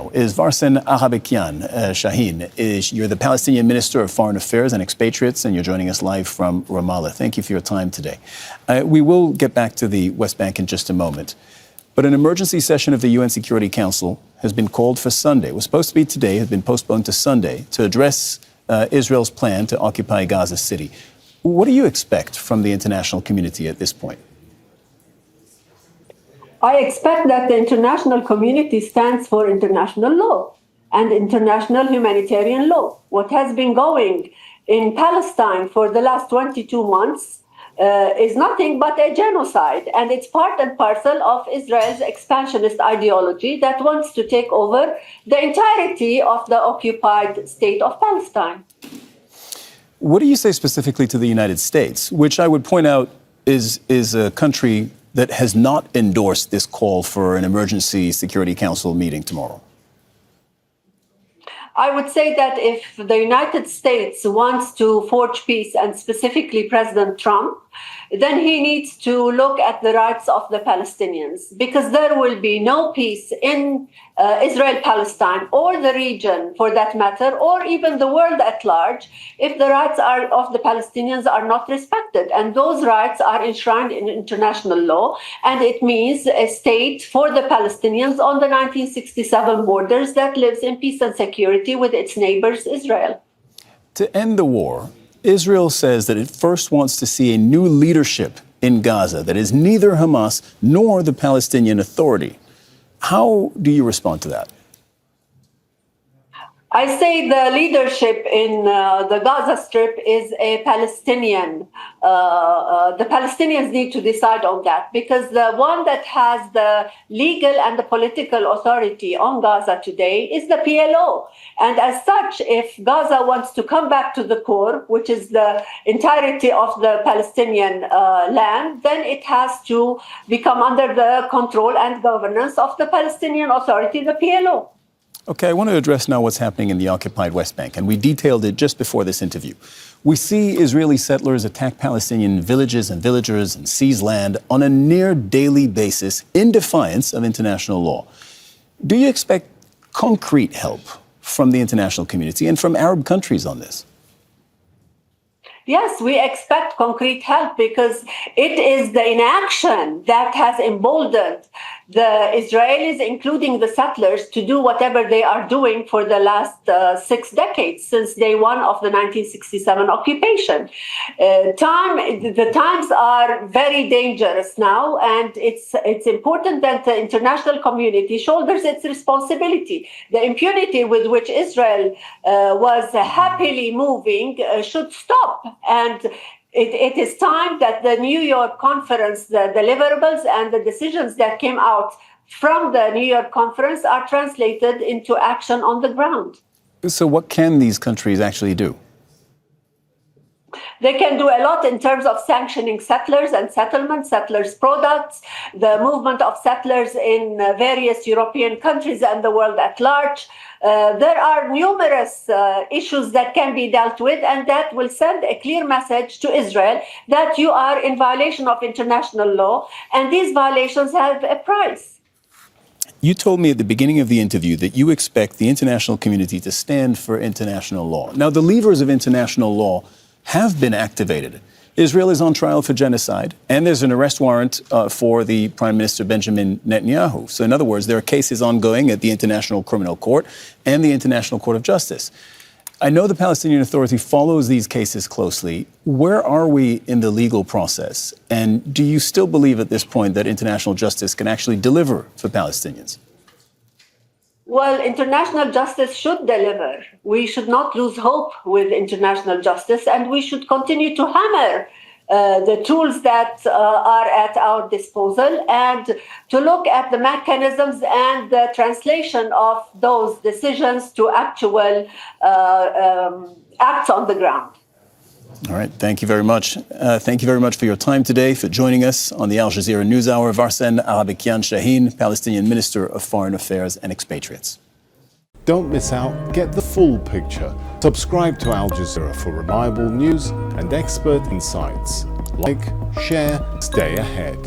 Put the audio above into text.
now is Varsen Aghabekian Shahin. You're the Palestinian Minister of Foreign Affairs and Expatriates, and you're joining us live from Ramallah. Thank you for your time today. We will get back to the West Bank in just a moment. But an emergency session of the UN Security Council has been called for Sunday. It was supposed to be today, has been postponed to Sunday, to address Israel's plan to occupy Gaza City. What do you expect from the international community at this point? I expect that the international community stands for international law and international humanitarian law. What has been going in Palestine for the last 22 months is nothing but a genocide, and it's part and parcel of Israel's expansionist ideology that wants to take over the entirety of the occupied state of Palestine. What do you say specifically to the United States, which I would point out is a country that has not endorsed this call for an emergency Security Council meeting tomorrow? I would say that if the United States wants to forge peace, and specifically President Trump, then he needs to look at the rights of the Palestinians, because there will be no peace in Israel-Palestine or the region for that matter, or even the world at large, if the rights of the Palestinians are not respected. And those rights are enshrined in international law, and it means a state for the Palestinians on the 1967 borders that lives in peace and security with its neighbors, Israel. To end the war, Israel says that it first wants to see a new leadership in Gaza that is neither Hamas nor the Palestinian Authority. How do you respond to that? I say the leadership in the Gaza Strip is a Palestinian. The Palestinians need to decide on that, because the one that has the legal and the political authority on Gaza today is the PLO. And as such, if Gaza wants to come back to the core, which is the entirety of the Palestinian land, then it has to become under the control and governance of the Palestinian Authority, the PLO. Okay, I want to address now what's happening in the occupied West Bank, and we detailed it just before this interview. We see Israeli settlers attack Palestinian villages and villagers and seize land on a near daily basis in defiance of international law. Do you expect concrete help from the international community and from Arab countries on this? Yes, we expect concrete help, because it is the inaction that has emboldened the Israelis, including the settlers, to do whatever they are doing for the last 6 decades, since day one of the 1967 occupation. The times are very dangerous now, and it's important that the international community shoulders its responsibility. The impunity with which Israel was happily moving should stop. And it is time that the New York conference, the deliverables and the decisions that came out from the New York conference are translated into action on the ground. So what can these countries actually do? They can do a lot in terms of sanctioning settlers and settlements, settlers' products, the movement of settlers in various European countries and the world at large. There are numerous issues that can be dealt with, and that will send a clear message to Israel that you are in violation of international law, and these violations have a price. You told me at the beginning of the interview that you expect the international community to stand for international law. Now, the levers of international law have been activated. Israel is on trial for genocide, and there's an arrest warrant for the Prime Minister Benjamin Netanyahu. So in other words, there are cases ongoing at the International Criminal Court and the International Court of Justice. I know the Palestinian Authority follows these cases closely. Where are we in the legal process? And do you still believe at this point that international justice can actually deliver for Palestinians? Well, international justice should deliver. We should not lose hope with international justice, and we should continue to hammer the tools that are at our disposal, and to look at the mechanisms and the translation of those decisions to actual acts on the ground. All right. Thank you very much. Thank you very much for your time today, for joining us on the Al Jazeera NewsHour. Varsen Aghabekian Shahin, Palestinian Minister of Foreign Affairs and Expatriates. Don't miss out. Get the full picture. Subscribe to Al Jazeera for reliable news and expert insights. Like, share, stay ahead.